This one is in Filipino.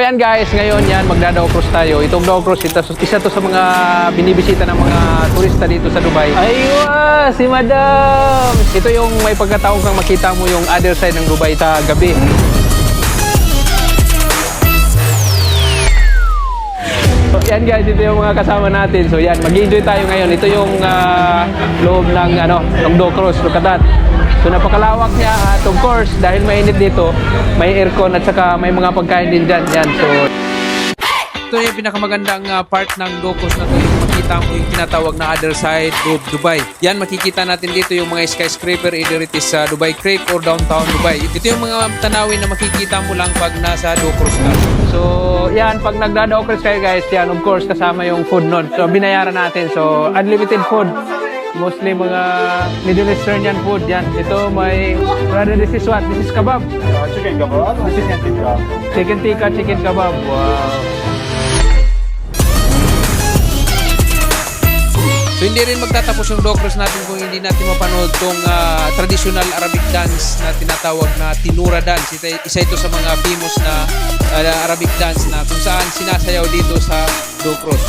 yan guys, ngayon yan, magda-Daw Cross tayo. Itong Daw Cross, isa to sa mga binibisita ng mga turista dito sa Dubai. Aywa, si Madam! Ito yung may pagkataon kang makita mo yung other side ng Dubai sa gabi. So yan guys, ito yung mga kasama natin. So yan, mag-enjoy tayo ngayon. Ito yung loob ng Daw Cross. Look at that. So napakalawak niya at of course dahil mainit dito, may aircon at saka may mga pagkain din dyan. Yan. So ito yung pinakamagandang part ng Daw Cross na ito, yung makita mo yung tinatawag na other side of Dubai. Yan, makikita natin dito yung mga skyscraper, either it is Dubai Creek or downtown Dubai. Ito yung mga tanawin na makikita mo lang pag nasa Daw Cross ka. So yan, pag nagda-Daw Cross kayo guys, yan of course kasama yung food nun. So binayaran natin. So unlimited food. Mostly mga Middle Eastern yan food. Yan. Ito may, brother, this is what? This is kebab. Chicken kebab, chicken tikka. Chicken tikka, chicken kebab. Wow. So hindi rin magtatapos yung Daw Cross natin kung hindi natin mapanood tong traditional Arabic dance na tinatawag na Tinura dance. Isa ito sa mga famous na Arabic dance na kung saan sinasayaw dito sa Daw Cross.